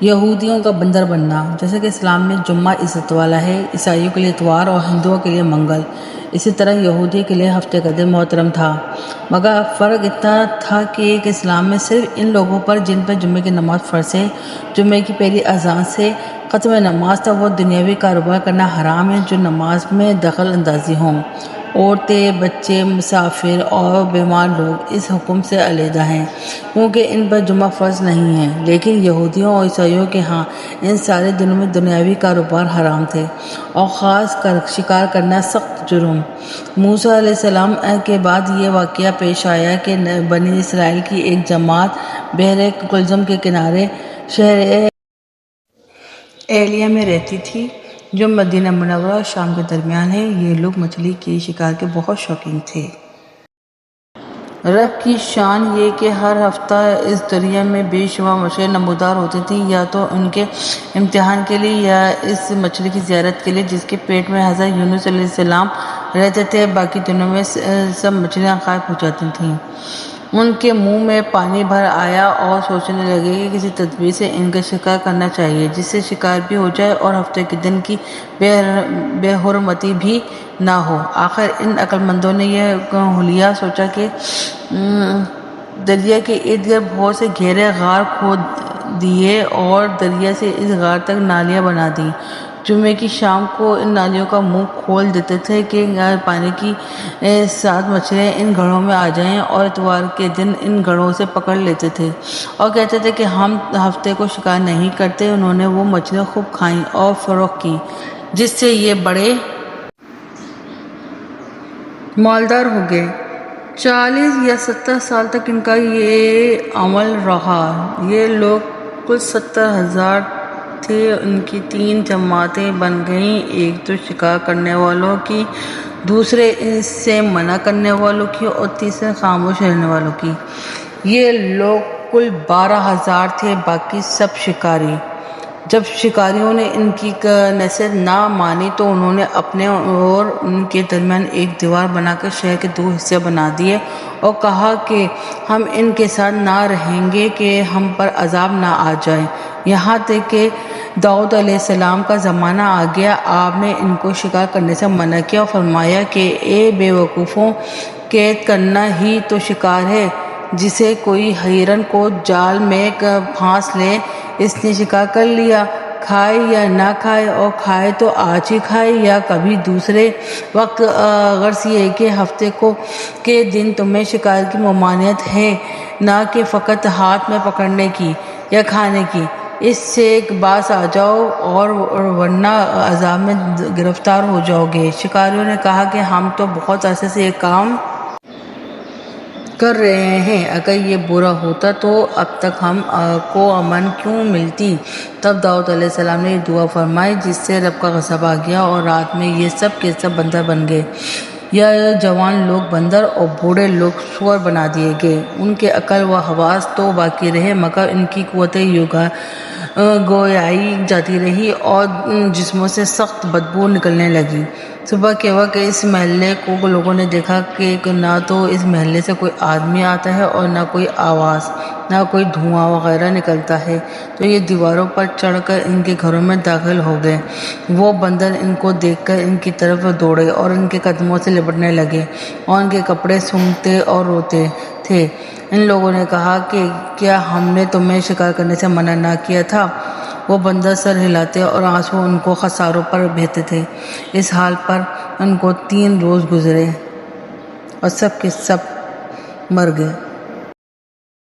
یہودیوں کا بندر بننا۔ جیسے کہ اسلام میں جمعہ عزت والا ہے، عیسائیوں کے لیے اتوار اور ہندوؤں کے لیے منگل، اسی طرح یہودی کے لیے ہفتے کا دن محترم تھا، مگر فرق اتنا تھا کہ اسلام میں صرف ان لوگوں پر جن پر جمعے کی نماز فرض ہے، جمعے کی پہلی اذان سے ختم نماز تک وہ دنیاوی کاروبار کرنا حرام ہے جو نماز میں دخل اندازی ہوں۔ عورتیں، بچے، مسافر اور بیمار لوگ اس حکم سے علیحدہ ہیں کیونکہ ان پر جمعہ فرض نہیں ہے، لیکن یہودیوں اور عیسائیوں کے ہاں ان سارے دنوں میں دنیاوی کاروبار حرام تھے اور خاص کر شکار کرنا سخت جرم۔ موسیٰ علیہ السلام کے بعد یہ واقعہ پیش آیا کہ بنی اسرائیل کی ایک جماعت بحر کلزم کے کنارے شہر ایلیہ میں رہتی تھی جو مدینہ منورہ اور شام کے درمیان ہے۔ یہ لوگ مچھلی کے شکار کے بہت شوقین تھے۔ رب کی شان یہ کہ ہر ہفتہ اس دریا میں بے شمار مچھلیاں نمودار ہوتی تھیں، یا تو ان کے امتحان کے لیے یا اس مچھلی کی زیارت کے لیے جس کے پیٹ میں حضرت یونس علیہ السلام رہتے تھے۔ باقی دنوں میں سب مچھلیاں غائب ہو جاتی تھیں۔ ان کے منہ میں پانی بھر آیا اور سوچنے لگے کہ کسی تدبیر سے ان کا شکار کرنا چاہیے جس سے شکار بھی ہو جائے اور ہفتے کے دن کی بے حرمتی بھی نہ ہو۔ آخر ان عقل مندوں نے یہ حلیہ سوچا کہ دریا کے ارد گرد بہت سے گہرے غار کھود دیے اور دریا سے اس غار تک نالیاں بنا دیں۔ جمعے کی شام کو ان نالیوں کا منہ کھول دیتے تھے کہ پانی کی ساتھ مچھلیاں ان گڑھوں میں آ جائیں، اور اتوار کے دن ان گڑھوں سے پکڑ لیتے تھے اور کہتے تھے کہ ہم ہفتے کو شکار نہیں کرتے۔ انہوں نے وہ مچھلیاں خوب کھائیں اور فروخت کی، جس سے یہ بڑے مالدار ہو گئے۔ 40 یا 70 سال تک ان کا یہ عمل رہا۔ یہ لوگ کل 70,000 تھے۔ ان کی 3 جماعتیں بن گئیں، ایک تو شکار کرنے والوں کی، دوسرے اس سے منع کرنے والوں کی اور تیسرے خاموش رہنے والوں کی۔ یہ لوگ کل 12,000 تھے، باقی سب شکاری۔ جب شکاریوں نے ان کی نصیحت نہ مانی تو انہوں نے اپنے اور ان کے درمیان ایک دیوار بنا کر شہر کے 2 حصے بنا دیے اور کہا کہ ہم ان کے ساتھ نہ رہیں گے کہ ہم پر عذاب نہ آ جائے۔ یہاں تک کہ داؤد علیہ السلام کا زمانہ آ گیا۔ آپ نے ان کو شکار کرنے سے منع کیا اور فرمایا کہ اے بے وقوفوں، قید کرنا ہی تو شکار ہے۔ جسے کوئی ہرن کو جال میں پھانس لے، اس نے شکار کر لیا، کھائے یا نہ کھائے، اور کھائے تو آج ہی کھائے یا کبھی دوسرے وقت۔ غرض یہ کہ ہفتے کے دن تمہیں شکار کی ممانعت ہے، نہ کہ فقط ہاتھ میں پکڑنے کی یا کھانے کی۔ اس سے باز آ جاؤ اور ورنہ عذاب میں گرفتار ہو جاؤ گے۔ شکاریوں نے کہا کہ ہم تو بہت عرصے سے یہ کام کر رہے ہیں، اگر یہ برا ہوتا تو اب تک ہم کو امن کیوں ملتی؟ تب داؤد علیہ السلام نے یہ دعا فرمائی جس سے رب کا غضب آ گیا اور رات میں یہ سب کے سب بندر بن گئے، یا جوان لوگ بندر اور بوڑھے لوگ سور بنا دیے گئے۔ ان کے عقل و حواس تو باقی رہے مگر ان کی قوت گویائی جاتی رہی اور جسموں سے سخت بدبو نکلنے لگی۔ صبح کے وقت اس محلے کو لوگوں نے دیکھا کہ نہ تو اس محلے سے کوئی آدمی آتا ہے اور نہ کوئی آواز، نہ کوئی دھواں وغیرہ نکلتا ہے، تو یہ دیواروں پر چڑھ کر ان کے گھروں میں داخل ہو گئے۔ وہ بندر ان کو دیکھ کر ان کی طرف دوڑے اور ان کے قدموں سے لپٹنے لگے اور ان کے کپڑے سونگھتے اور روتے تھے۔ ان لوگوں نے کہا کہ کیا ہم نے تمہیں شکار کرنے سے منع نہ کیا تھا؟ وہ بندر سر ہلاتے اور آنسو ان کو خساروں پر بہتے تھے۔ اس حال پر ان کو 3 روز گزرے اور سب کے سب مر گئے۔